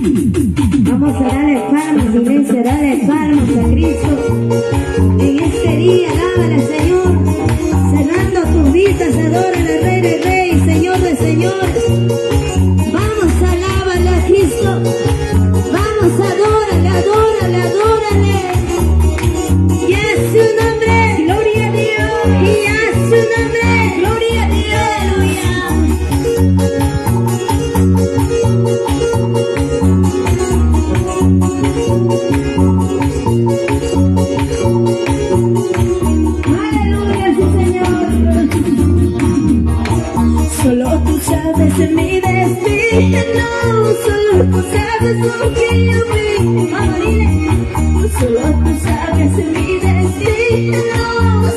Vamos a darle palmas, iglesia, dale palmas a Cristo. En este día, alábale, Señor. Cerrando tus vistas, adórale, Rey de Reyes, Señor de Señores. Vamos, alábale a Cristo. Vamos, adórale, adórale, adórale. Y a su nombre, gloria a Dios. Y a su nombre, gloria a Dios, aleluya. Solo tú sabes de mi destino, solo tú sabes lo que yo vi. Vamos, dile. Solo tú sabes de mi destino,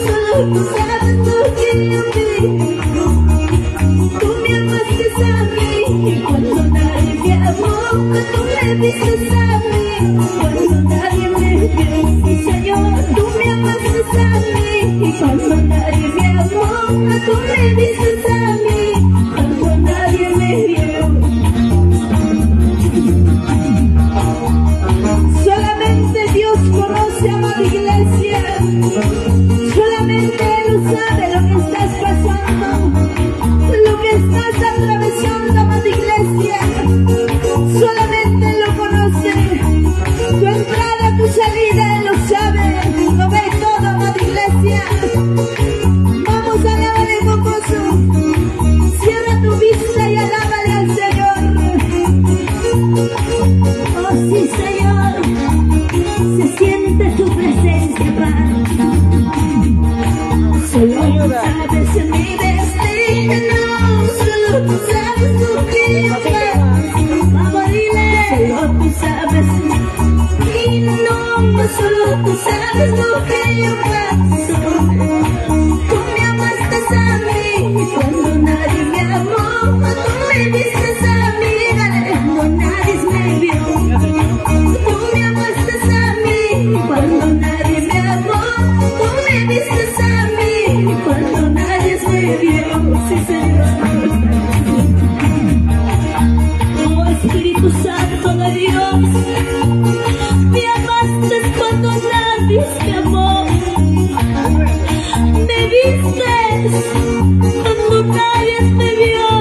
solo tú sabes lo que yo vi. Tú me amaste a mí cuando nadie me amó, tú me viste a mí cuando nadie me vio. Sí, Señor, tú me amaste a mí cuando nadie me amó, tú me viste a mí. Solamente Dios conoce, amada iglesia. Solamente Él sabe lo que estás pasando, lo que estás atravesando, amada iglesia. Solamente Él lo conoce. Tu entrada, tu salida, Él lo sabe. Lo ve todo, amada iglesia. Vamos a alabarle con gozo. Cierra tu vista y alábale al Señor. Oh sí, Señor, se siente tu presencia, Padre. Solo tú sabes mi destino, solo tú sabes lo que yo paso. Vamos, dile. Solo tú sabes mi nombre, solo tú sabes lo que yo paso. Tú me amaste a mí cuando nadie me amó, tú me viste a mí, cuando nadie me vio. Tú me amaste a mí cuando nadie me amó, tú me viste a mí cuando nadie me vio. Sí, Señor. Oh Espíritu Santo de Dios, me amaste cuando nadie me amó, me viste cuando nadie me vio,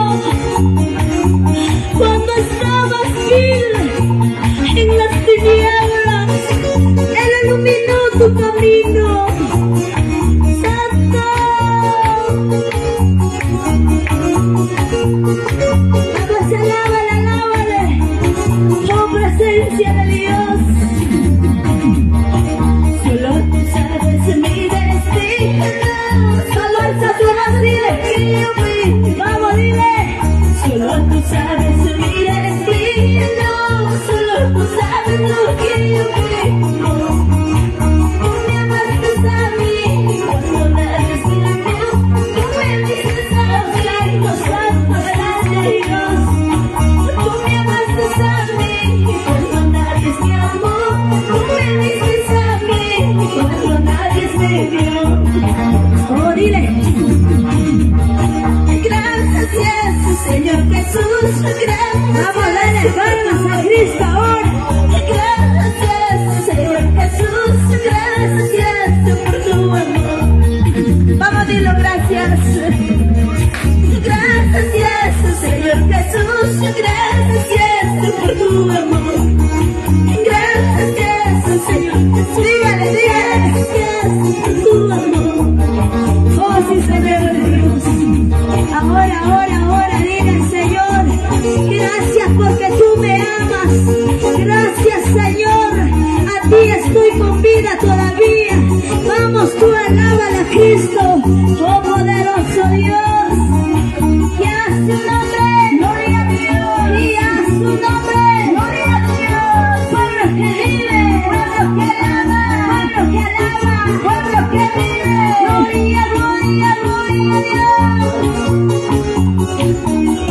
cuando estabas vil en las tinieblas, Él iluminó tu camino, Santo. Vamos, alábale, alábale, oh presencia de Dios. Solo tú sabes mi destino, solo alza tu mano, dile que yo fui. Vamos, dile. Solo tú sabes mi destino, solo tú sabes lo que yo fui. Tú me amaste a mí cuando nadie me amó, tú me viste a mí, Santo, Santo, delante de Dios. Tú me amaste a mí cuando nadie me amó, tú me viste a mí cuando nadie me vio. Oh, dile. Gracias, Señor Jesús, gracias. Vamos a darle palmas a Cristo ahora. Gracias, Señor Jesús, gracias por tu amor. Vamos a decirlo, gracias. Gracias, Señor Jesús, gracias por tu amor. Gracias, Señor Jesús, dígale, gracias por tu amor. Oh, sí, Señor Dios. Ahora, dile, Señor, gracias porque tú me amas. Gracias, Señor, a ti estoy con vida todavía. Vamos, tú alábala a Cristo, oh poderoso Dios. Y a su nombre, gloria a Dios. Y a su nombre, gloria a Dios. Pueblo que vive, pueblo que alaba, pueblo que vive. Gloria, gloria, gloria a Dios.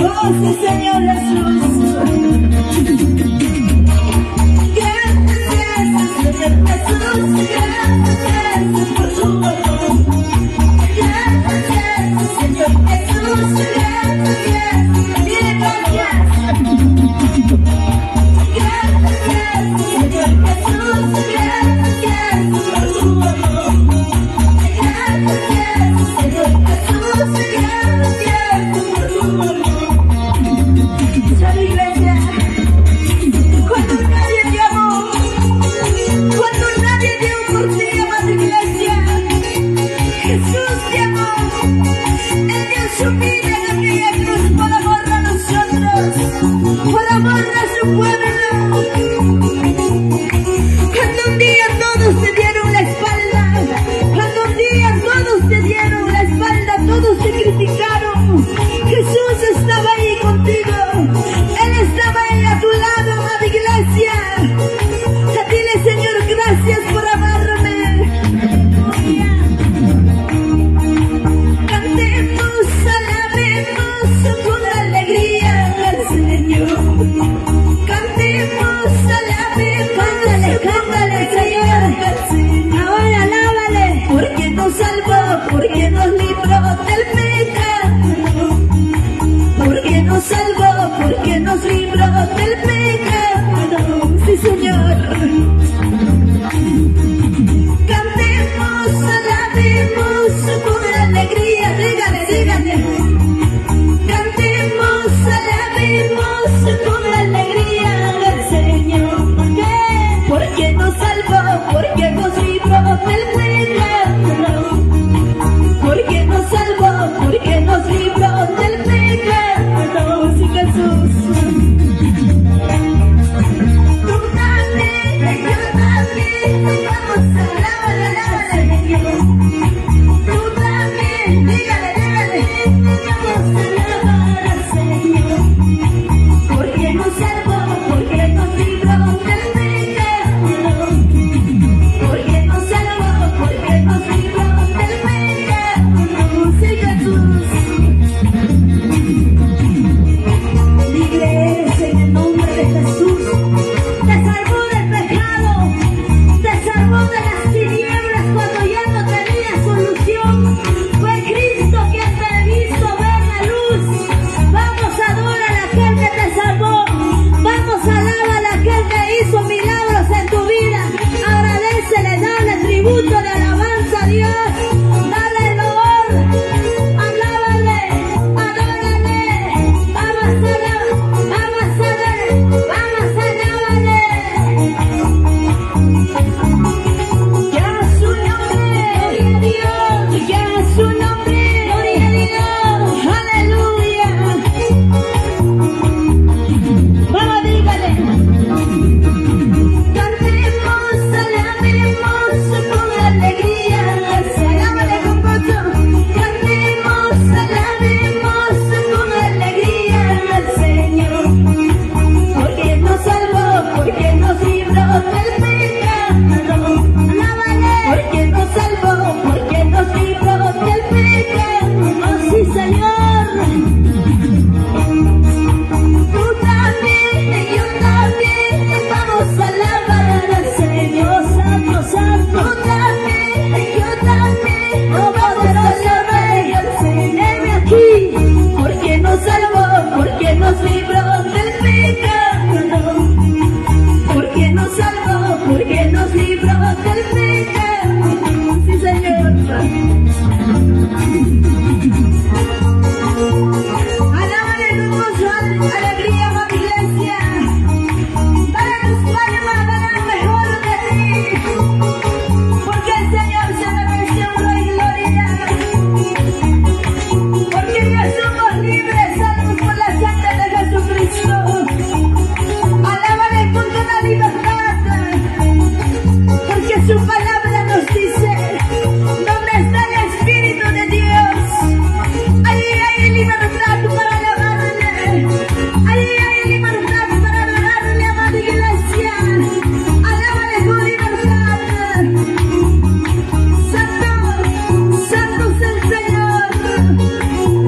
Oh, sí, Señor Jesús. Gracias, Señor Jesús. Gracias por tu amor. Gracias. pueblo. Cuando un día todos te dieron la espalda, cuando un día todos te dieron la espalda, todos te criticaron, Jesús estaba ahí contigo. Él estaba ahí a tu lado, amada iglesia. Dile, Señor, gracias por amarme. Cantemos, alabemos con alegría al Señor. Cantemos, alabemos, cántale, Señor. Ahora alábale, porque nos salvó, porque nos libró del pecado. Porque nos salvó, porque nos libró del pecado. Sí, Señor. Cantemos, alabemos con alegría. Dígale, dígale. Cantemos, alabemos con alegría al Señor. Porque nos salvó, porque nos libró del pecado. Porque nos salvó, porque nos libró del pecado. Sí, Jesús. Tú también, yo también, vamos a alabar al Señor. Tú también, dígale, dígale, vamos a alabar al Señor. Porque nos salvó, porque nos libró del pecado. Porque nos salvó, porque nos libró del pecado. Sí, Jesús. Iglesia, en el nombre de Jesús, te salvó del pecado, te salvó de las tinieblas cuando ya no tenía solución. Fue Cristo quien te hizo ver la luz. Vamos a adorar a aquel que te salvó. Vamos a alabar a aquel que hizo milagros en tu vida. Agradécele, dale tributo de alabanza a Dios. Dale loor, alábale, adórale. Vamos a alabar, vamos a adorar, vamos a alabarle. Ya su nombre, gloria a Dios. Ya su nombre, gloria a Dios. Aleluya. Vamos, dígale. Cantemos, alabemos con alegría al Señor. Alábale con gozo. Cantemos, alabemos con alegría al Señor. Porque nos salvó, porque nos libró del pecado. Alábale. Porque nos salvó, porque nos libró del pecado. Oh, sí, Señor. Tú también, yo también, vamos a alabar al Señor. Santo, santo. Tú también, yo también, vamos a alabar al Señor. Heme aquí, porque nos salvó, porque nos libró del pecado. Porque nos salvó, porque nos libró del pecado. Sí, Señor. Alábale con gozo, alegría, amada iglesia. Dale tus palmas, dale lo mejor de ti. Porque el Señor se merece honra y gloria. Porque ya somos libres, salvos por la sangre de Jesucristo. Alábale con toda libertad. Porque su palabra nos dice: ¿dónde está el Espíritu de Dios? Ahí hay libertad para alabarle. Ahí hay libertad para adorarle, amada iglesia. Alábale con libertad. Santo, santo es el Señor.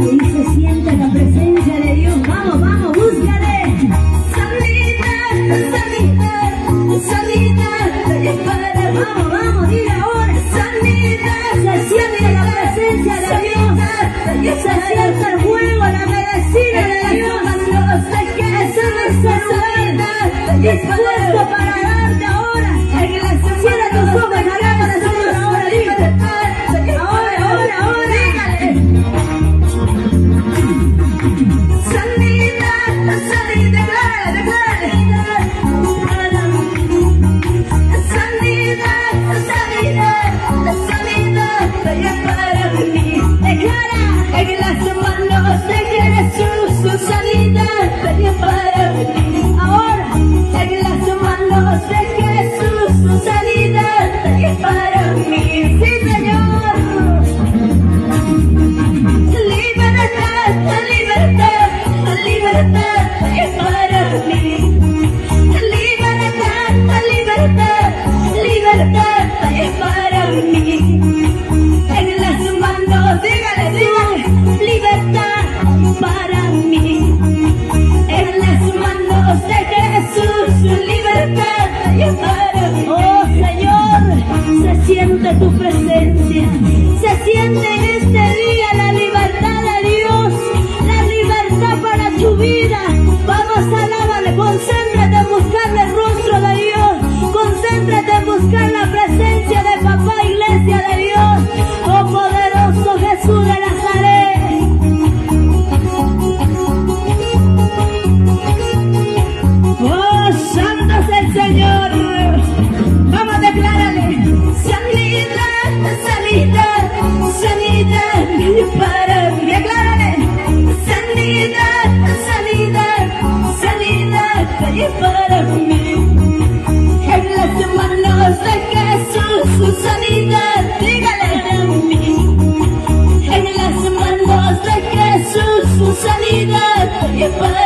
Ahí se siente la presencia de Dios. Vamos, vamos, búscale. Sanidad, sanidad, sanidad para. Vamos, vamos, diga ahora. Sanidad, se siente la presencia de Dios. Se siente el fuego, la medicina de Dios. Ese es el lugar dispuesto para darte ahora. Cierra tus ojos, alaba al Señor ahora, dígale. Ahora, dígale. Sanidad, sanidad, declárale. Sanidad, sanidad, sanidad para mí. Declara en las manos de Jesús su sanidad para mí. Ahora.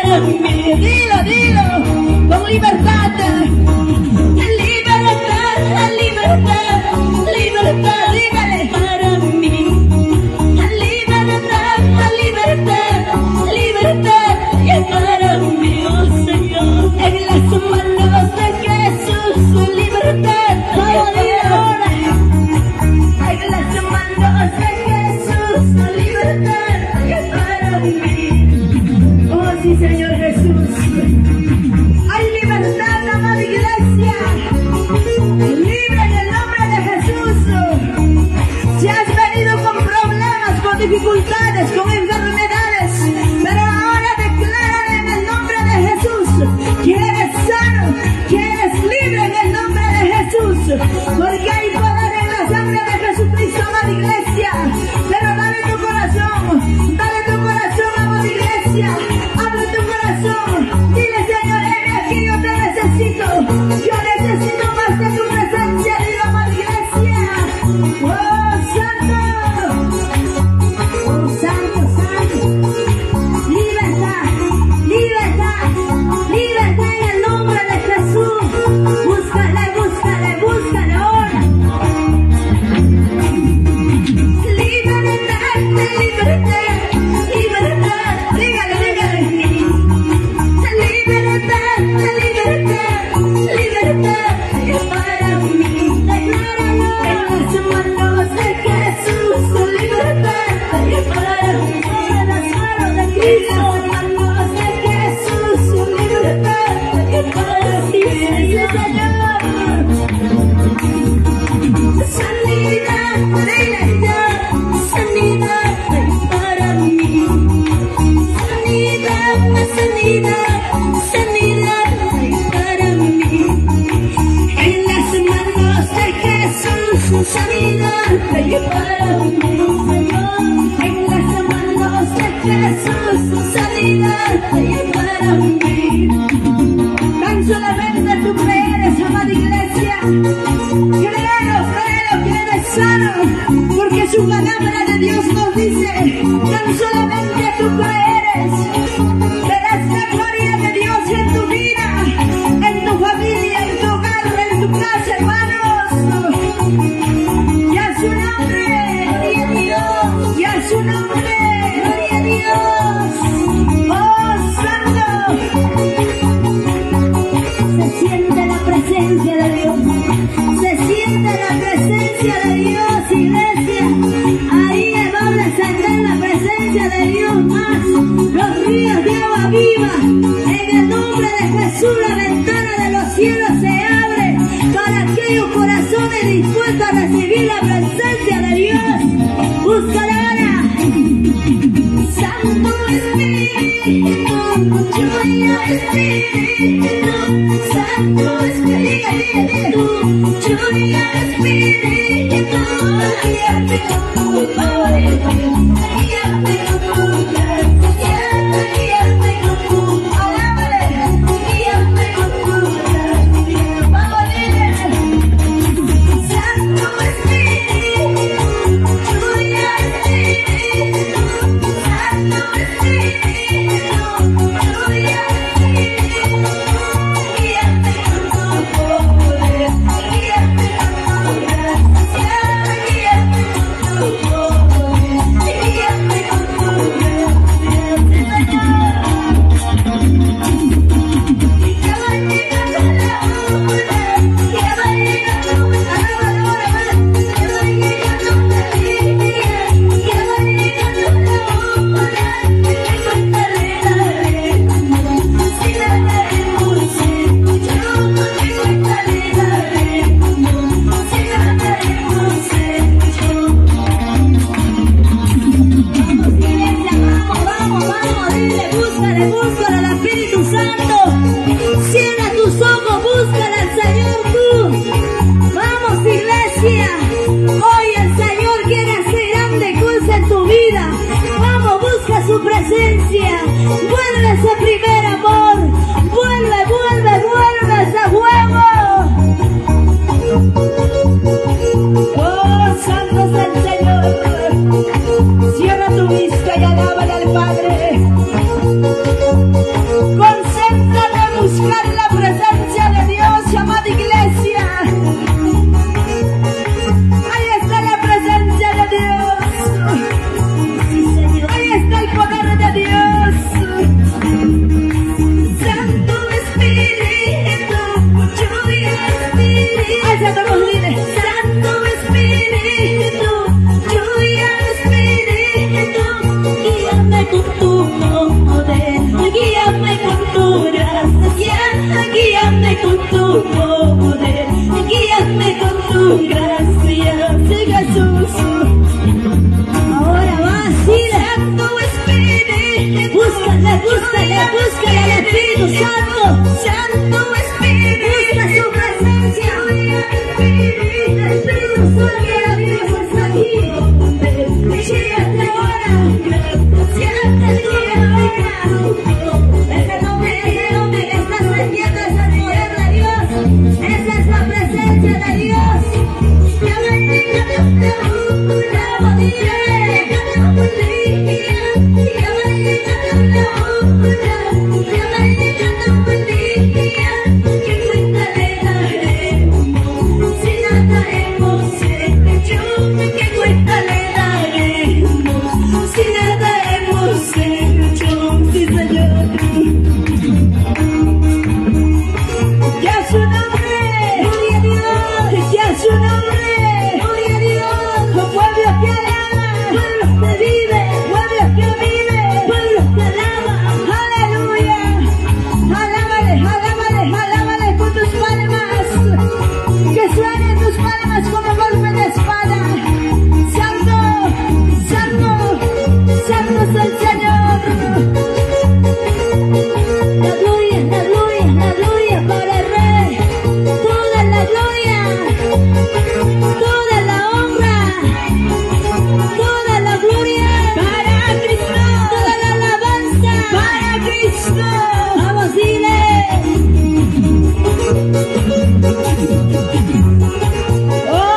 para mí. Dilo, dilo, con libertad. Libertad, libertad, libertad, dígale para mí. Libertad, libertad, libertad, y para mí, oh Señor. En las manos de Jesús, su libertad, todo día ahora. En las manos de Jesús, su libertad, y para mí. Oh sí, Señor Jesús. Hay libertad, amada iglesia. Libre en el nombre de Jesús. Si has venido con problemas, con dificultades, con enfermedades, pero ahora declara en el nombre de Jesús que eres sano, que eres libre en el nombre de Jesús, porque hay poder en la sangre de Jesucristo, amada iglesia. Pero dale tu corazón, amada iglesia. Abre tu corazón, dile: Señor, heme aquí, yo te necesito. Yo necesito más de tu presencia, dile, amada iglesia. Oh, santo, oh, santo, santo. Libertad, libertad, libertad en el nombre de Jesús. Búscale, búscale, búscale ahora. Libertad, libertad, libertad. Dígale, dígale. Libertad, libertad, libertad, es para mí. Decláralo. En las manos de Jesús, su libertad, es para mí. En las manos de Cristo, en las manos de Jesús, su libertad, es para mí. Sí, Señor. Sanidad, libertad, sanidad, es para mí. Sanidad, sanidad, sanidad para mí. En las manos de Jesús, sanidad para mí, Señor. En las manos de Jesús, sanidad para mí. Tan solamente tú crees, amada iglesia. Créelo, créelo que eres sano, porque su palabra de Dios nos dice: tan solamente tú crees. Verás la gloria de Dios en tu vida, en tu familia, en tu hogar, en tu casa, hermanos. Y a su nombre, gloria a Dios. Y a su nombre, gloria a Dios. Oh, santo. Se siente la presencia de Dios. Se siente la presencia de Dios, iglesia. Ahí va a descender la presencia de Dios más. Los ríos de agua viva. En el nombre de Jesús, la ventana de los cielos se abre para aquellos corazones dispuestos a recibir la presencia de Dios. Búscala ahora. Santo Espíritu, lluvia Espíritu, Santo Espíritu, lluvia Espíritu, guíame con tu poder, guíame con tu gracia, guíame con tu palabra, guíame con tu gracia. Vamos a ver. Santo Espíritu, lluvia Espíritu, Santo Espíritu, lluvia Espíritu, guíame con tu poder, guíame con tu gracia, guíame con tu Alza tu voz, dile. Santo Espíritu, lluvia de Espíritu, guíame con tu poder, guíame con tu gracia, guíame con tu poder, guíame con tu gracia, sí, Jesús. Ahora vas, dile. Santo Espíritu, búscale al Espíritu Santo. Santo Espíritu, busca su presencia. Espíritu Santo, Dios está aquí. Llévate ahora, llévate ahora. Ese nombre que estás sintiendo es el poder de Dios. Esa es la presencia de Dios. Oh,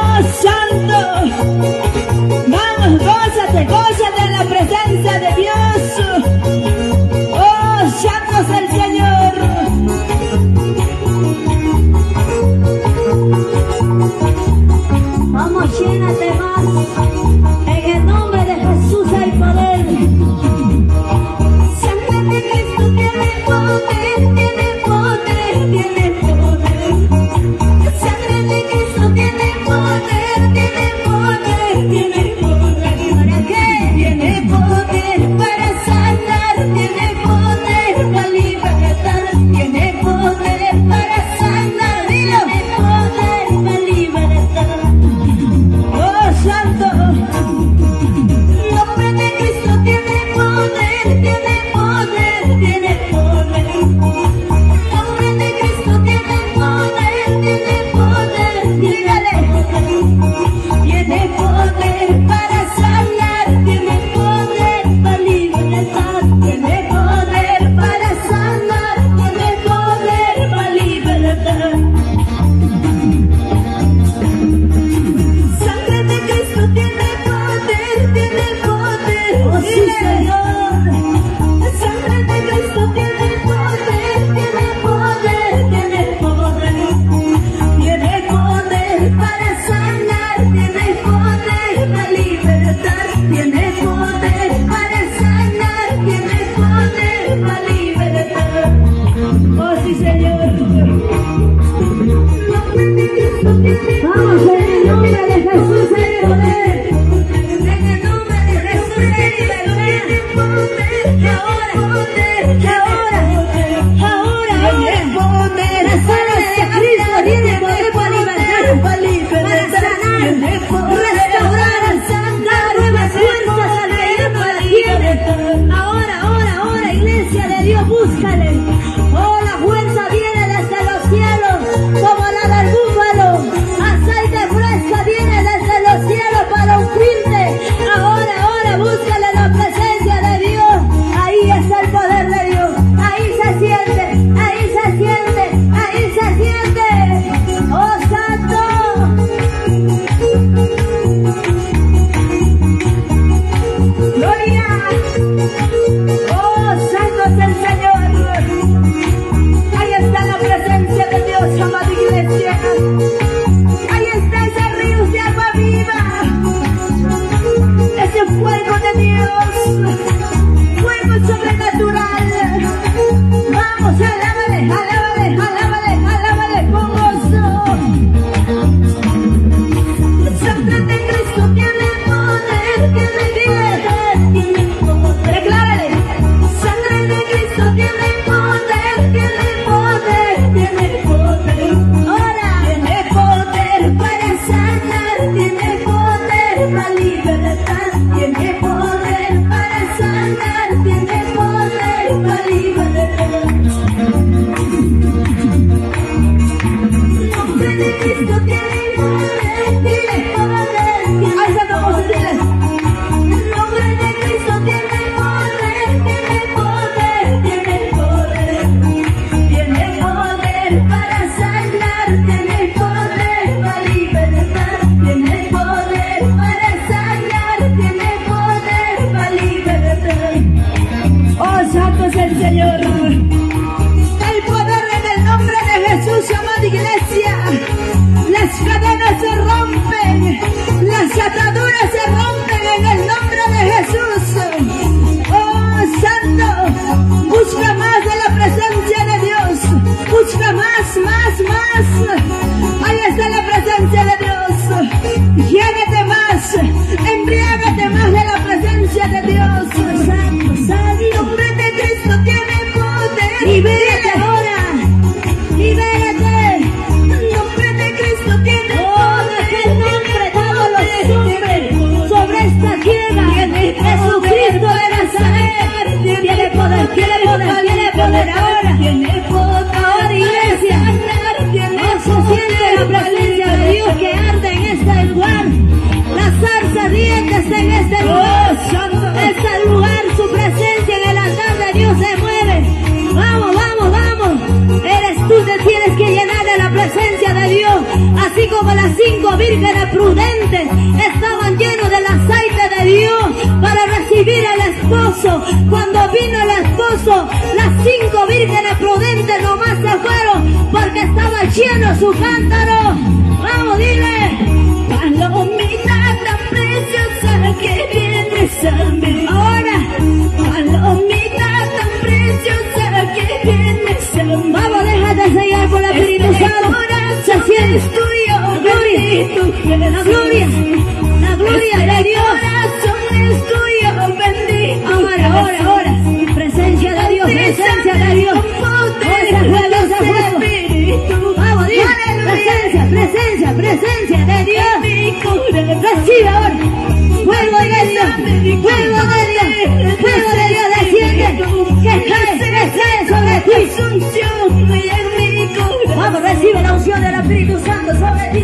amada iglesia, las cadenas se rompen, las ataduras se rompen en el nombre de Jesús. Oh, Santo, busca más de la presencia de Dios, busca más. Ahí está la presencia de Dios. Llénate más, embriágate más de la presencia de Dios. El nombre de Cristo tiene poder. Libérate ahora, libérate. El nombre de Cristo tiene poder. El nombre, todos los nombres sobre esta tierra. Jesucristo de Nazaret tiene poder, tiene poder, tiene poder ahora. Ahora, iglesia, se siente la presencia de Dios que arde en este lugar. La zarza ardiente está en este lugar. Este lugar, su presencia en el altar de Dios se mueve. Vamos, vamos, vamos. Eres tú que tienes que llenar de la presencia de Dios. Así como las 5 vírgenes prudentes estaban llenos del aceite de Dios para recibir al esposo. Cuando vino el esposo, las 5 vírgenes prudentes nomás se fueron porque estaba lleno su cántaro. Vamos, dile. Palomita tan preciosa que vienes a mí. Ahora, palomita tan preciosa que vienes a mí. Vamos, déjate sellar por el Espíritu Santo. Se siente tuyo, la gloria de Dios. Es tuyo, bendito. Ahora, presencia de Dios, presencia de Dios. Vamos, Dios, presencia de Dios. Recibe ahora. Fuego de Dios, fuego de Dios desciende. Que cae sobre ti. Vamos, recibe la unción del Espíritu Santo sobre ti.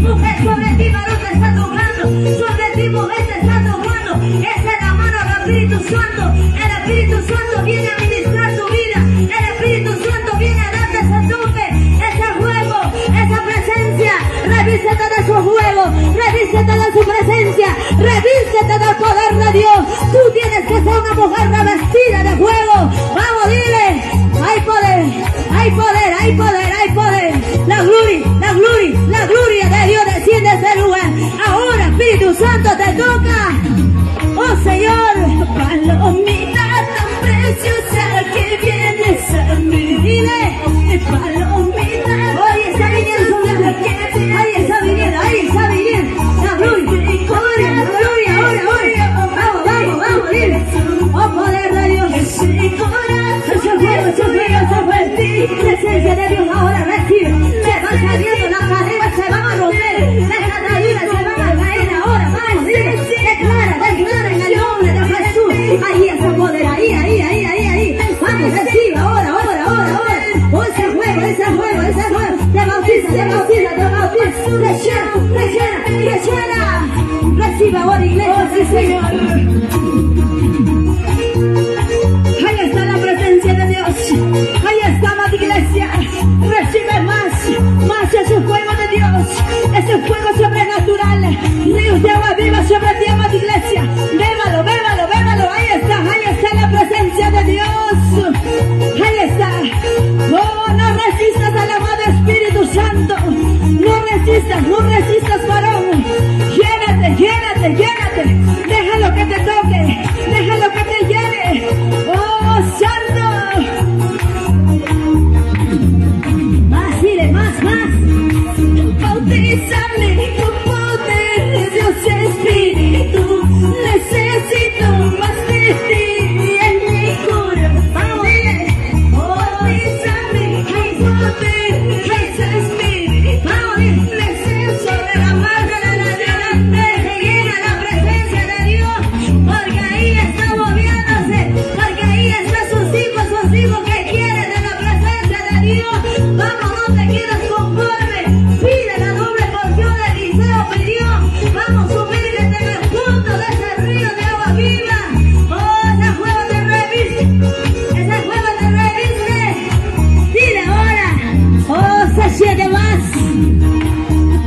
Mujer, sobre ti, varón te está tocando. Sobre ti, mujer te está tocando. Esa es la mano del Espíritu Santo. El Espíritu Santo viene a ministrar tu vida. El Espíritu Santo viene a darte ese toque, ese fuego, esa presencia. Revístete de su fuego, revístete de su presencia, revístete del poder de Dios. Tú tienes que ser una mujer revestida de fuego. Vamos, dile, hay poder, hay poder, hay poder, hay poder. La gloria de Dios desciende a ese lugar. Ahora, Espíritu Santo, te toca. Oh, Señor, palomita tan preciosa que vienes a mí. Dile, palomita. Oye, está viniendo sobre la que ahí está viniendo. La gloria, ahora. Vamos, dile. Oh, poder de Dios. Ese fuego, presencia de Dios ahora recibe. Se van saliendo las cadenas, se van a romper. Las ataduras se van a caer ahora. Vamos, dile. Declara en el nombre de Jesús. Ahí ese poder, ahí. Vamos, recibe ahora. Oh, ese fuego. Te bautiza. Rellena. Recibe ahora, iglesia. Sí, Señor. Ahí está la presencia de Dios. Ahí está, amada iglesia. Recibe más ese fuego de Dios. Ese fuego sobrenatural. Ríos de agua viva sobre ti, amada iglesia. Bébalo. Ahí está la presencia de Dios. Ahí está. Oh, no resistas al amado Espíritu Santo. No resistas, varón. Llénate. Déjalo que te toque. Déjalo que te llene. Oh, Santo. Más, dile, más. Bautízame con poder, Dios Espíritu. Necesito más de ti en mi corazón. Vamos, dile. Bautízame con poder, Dios Espíritu. Vamos, dile. Necesito derramar de la llena la presencia de Dios. Porque ahí está moviéndose. Porque ahí están sus hijos que quieren de la presencia de Dios. Vamos, no te quedes conforme. Pide la doble porción de Eliseo pidió. Vamos, sumérgete en el fondo de ese río de agua viva. Oh, ese fuego te reviste. Dile ahora. Oh, se siente más.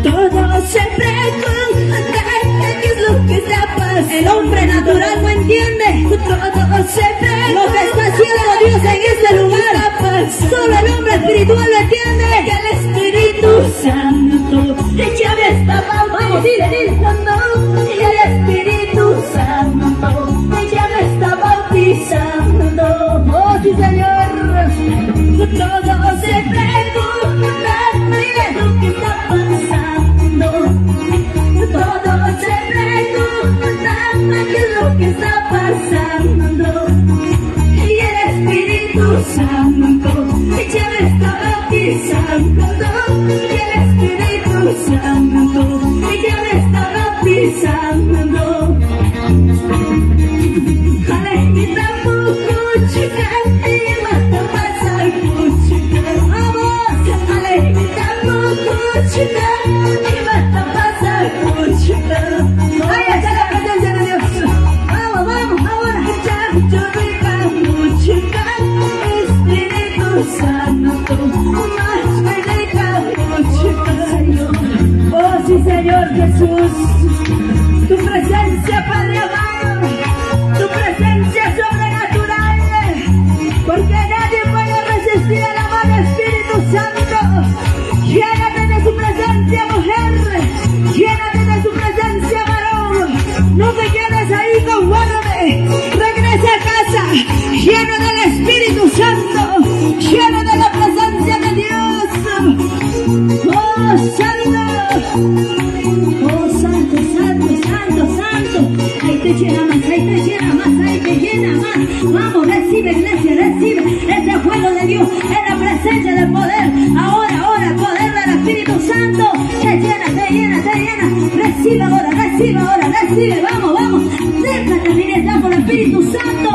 Todo se pregunta qué es lo que está pasando. El hombre natural no entiende. Todo se pregunta lo que está haciendo Dios en este lugar. Solo el hombre espiritual lo entiende. y basta pasar mucho. Ahí está la presencia de Dios. Vamos, vamos, ahora. Espíritu Santo, más me deja mucho. Oh sí, Señor Jesús, tu presencia, Padre amado, tu presencia sobrenatural, porque nadie puede resistir al amado Espíritu Santo. Llénate de su presencia, mujer, llénate de su presencia, varón. No te quedes ahí, conguárdame, regresa a casa, lleno del Espíritu Santo, lleno de la presencia de Dios. Oh, Santo, oh, Santo, Santo, Santo, Santo. Ahí te llena más, ahí te llena más, ahí te llena más. Vamos, recibe, iglesia, recibe este fuego de Dios, en la presencia del poder. Ahora, ahora, el poder del Espíritu Santo te llena, te llena, te llena. Recibe ahora, recibe ahora, recibe. Vamos, vamos. Déjate ministrar por el Espíritu Santo.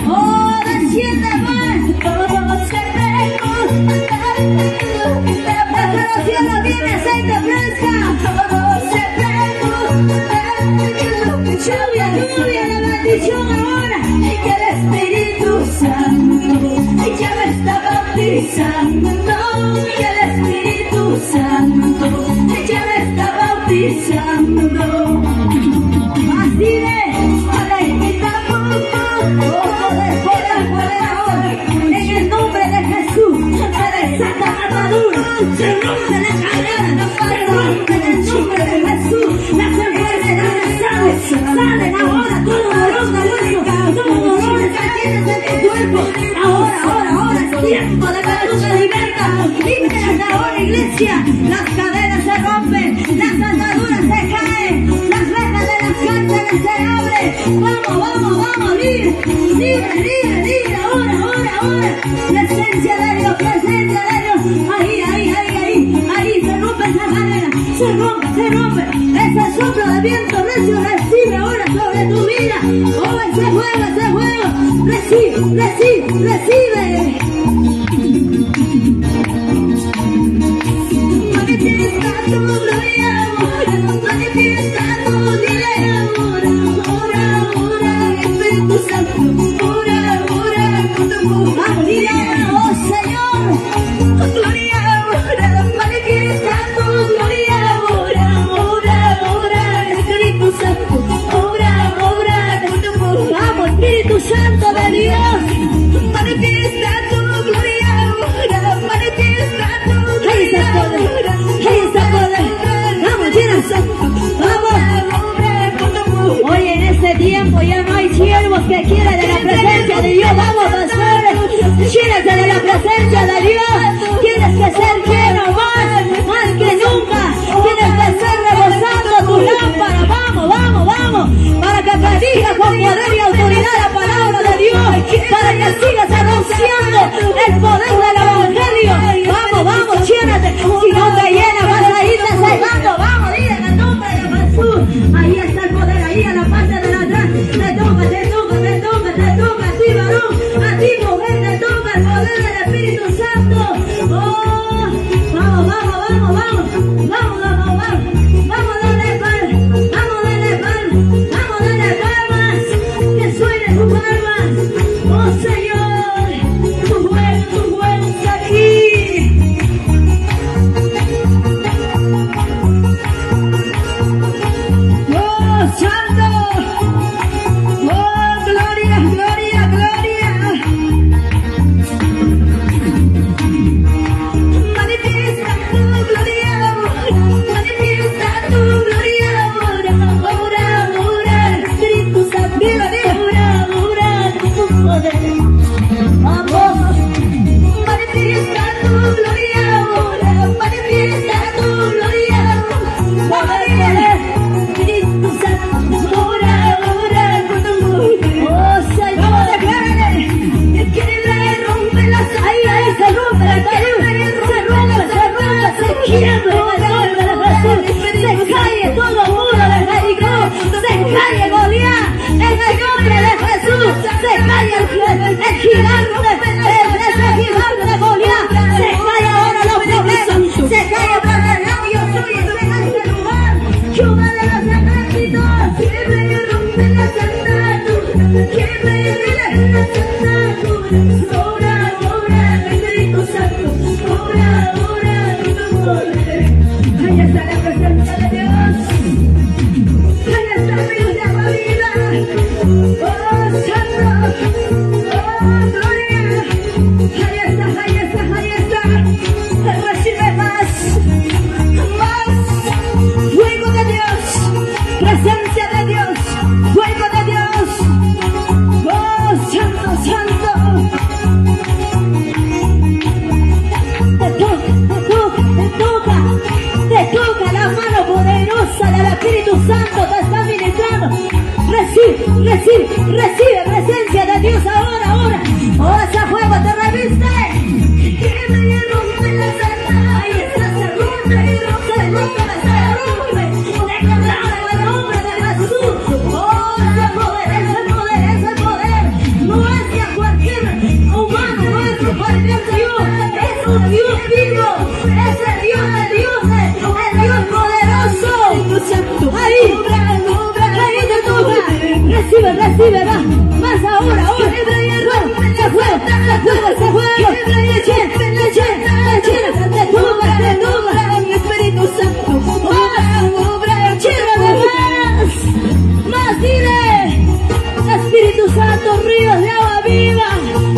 Oh, desciende más. Todo se pregunta. Desde los cielos viene aceite fresca. Todo se pregunta. Lluvia, lluvia, la bendición ahora. Y el Espíritu Santo ya me está bautizando. Y el Espíritu Santo ya me está bautizando. Así de, poder ahora, en el nombre de Jesús, se desata la armadura, se rompe la cadena, se rompe en el nombre de Jesús, las enfermedades salen ahora, todo dolor de hueso, todo dolor que tienes en tu cuerpo, ahora, es tiempo de que tú te libertas, líbrate ahora, iglesia, las cadenas se rompen, las ataduras se caen, las rejas de las cárceles se abren, vamos, libre, ahora, presencia de Dios, ahí, se rompe esa cadena, se rompe, ese soplo de viento recio, recibe ahora sobre tu vida, oh, ese fuego, recibe. Manifiesta tu gloria, manifiesta tu dile, ora, Espíritu Santo, ora, vamos, dile, oh Señor, gloria, manifiesta tu gloria, ora, Espíritu Santo, ora, vamos, Espíritu Santo de Dios, manifiesta tu gloria, manifiesta tu gloria, ahí está poder, vamos, llena, vamos. Hoy en este tiempo ya no hay siervos que quieran de la presencia de Dios, vamos, pastores, llénate de la presencia de Dios, tienes que ser lleno más que nunca, tienes que ser rebosando tu lámpara, vamos, para que predigas con poder y autoridad la palabra de Dios, para que sigas anunciando el poder del evangelio, vamos, llénate, si no te llenas vas a irte secando, vamos, dile en el nombre de Jesús, ahí está el poder, ahí en la parte de atrás, te toca, a ti varón, a ti mujer, te toca el poder del Espíritu Santo, oh, vamos, dale palmas, que suenen tus palmas, oh Señor, tu fuego está aquí. Oh Santo, oh gloria. Manifiesta tu gloria, manifiesta fuego de Dios, presencia de Dios, fuego de Dios. Oh, santo, santo. Te toca la mano poderosa del Espíritu Santo, te está ministrando. Recibe presencia de Dios ahora. Oh, ese fuego te reviste. Y rompe la santa. Ahí está, se rompe. Declarado el nombre de Jesús. Oh, ese poder. No es de cualquier humano, no es de cualquier Dios. Es un Dios vivo. Es el Dios de dioses. El Dios poderoso. Ahí te toca. Recibe, va. Más ahora. Se fue. Te toca. Mi Espíritu Santo. Más dile. Espíritu Santo, ríos de agua viva.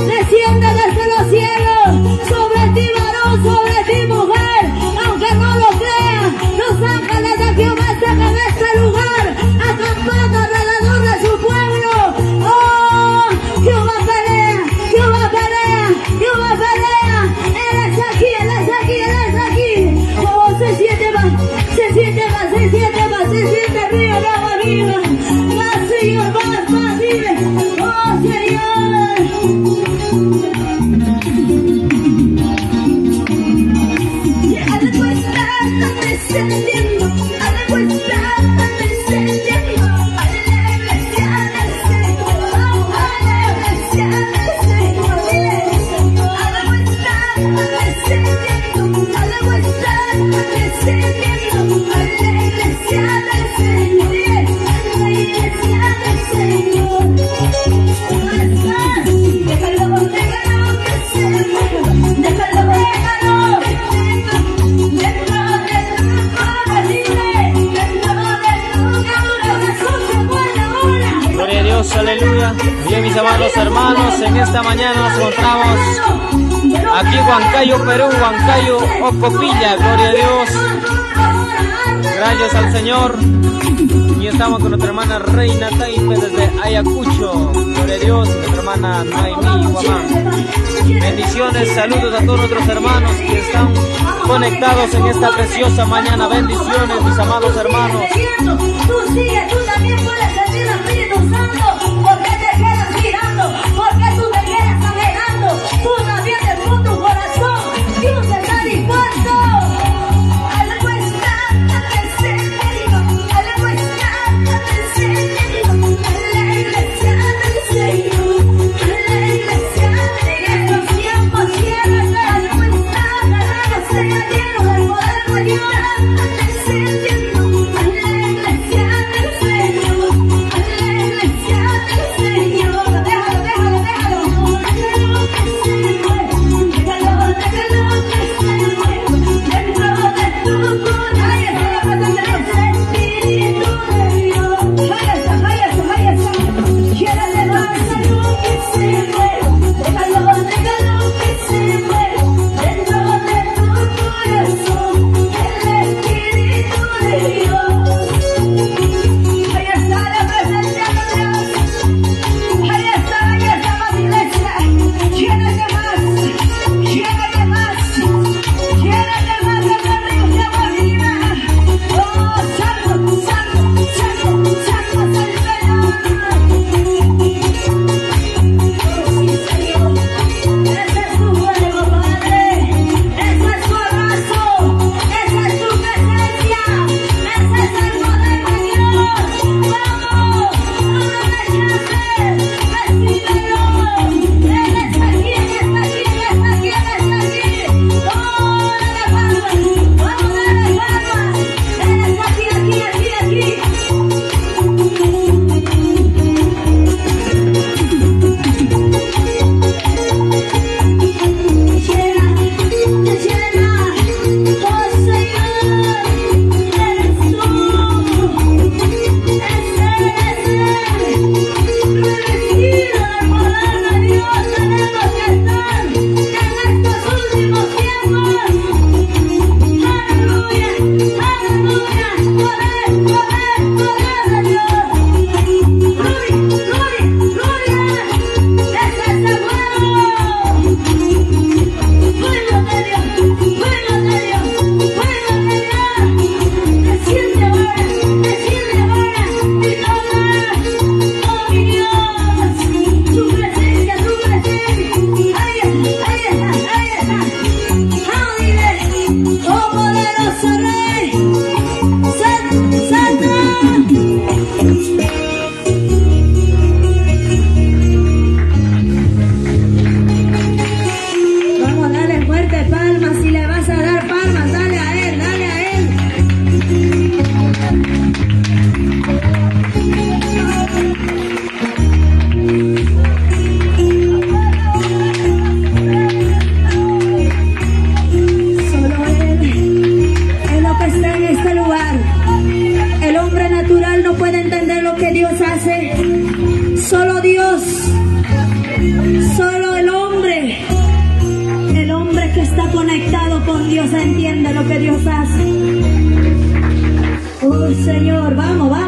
Desciende desde los cielos. Sobre ti, varón, sobre ti, mujer. Aunque no lo creas, los ángeles de Jehová están en este lugar, acampando alrededor de su pueblo. Oh, Jehová pelea. Él es aquí. Oh, se siente río de agua viva. Más, Señor, más, dile. Oh, Señor. Algo está descendiendo. A la iglesia del Señor. A la iglesia del Señor. Algo está descendiendo. A la iglesia del Señor. Gloria a Dios, aleluya. Bien, mis amados hermanos, en esta mañana nos encontramos aquí en Huancayo, Perú, Huancayo, Ocopilla. Gloria a Dios. Gracias al Señor. Y estamos con nuestra hermana Reina Taipe desde Ayacucho. Gloria a Dios, nuestra hermana Noemí Guamán. Bendiciones, saludos a todos nuestros hermanos que están conectados en esta preciosa mañana. Bendiciones, mis amados hermanos. Tú sigue, tú también puedes sentir el Espíritu Santo. ¿Por qué te quedas mirando? ¿Por qué tú te quedas anhelando? Tú también de tu corazón. Dios está dispuesto. Algo está descendiendo. Algo está descendiendo. A la iglesia del Señor. A la iglesia de los tiempos cierran. Algo está lleno del poder de Dios. Descendiendo. A la iglesia del Señor. A la iglesia aplauso, Rey. Santa. Vamos, dale fuerte palmas. Si le vas a dar palmas, dale a él, dale a él. Solo él es lo que está en este lugar. El hombre natural no puede entender lo que Dios hace. Solo Dios. Solo el hombre que está conectado con Dios entiende lo que Dios hace. Oh Señor, vamos, vamos.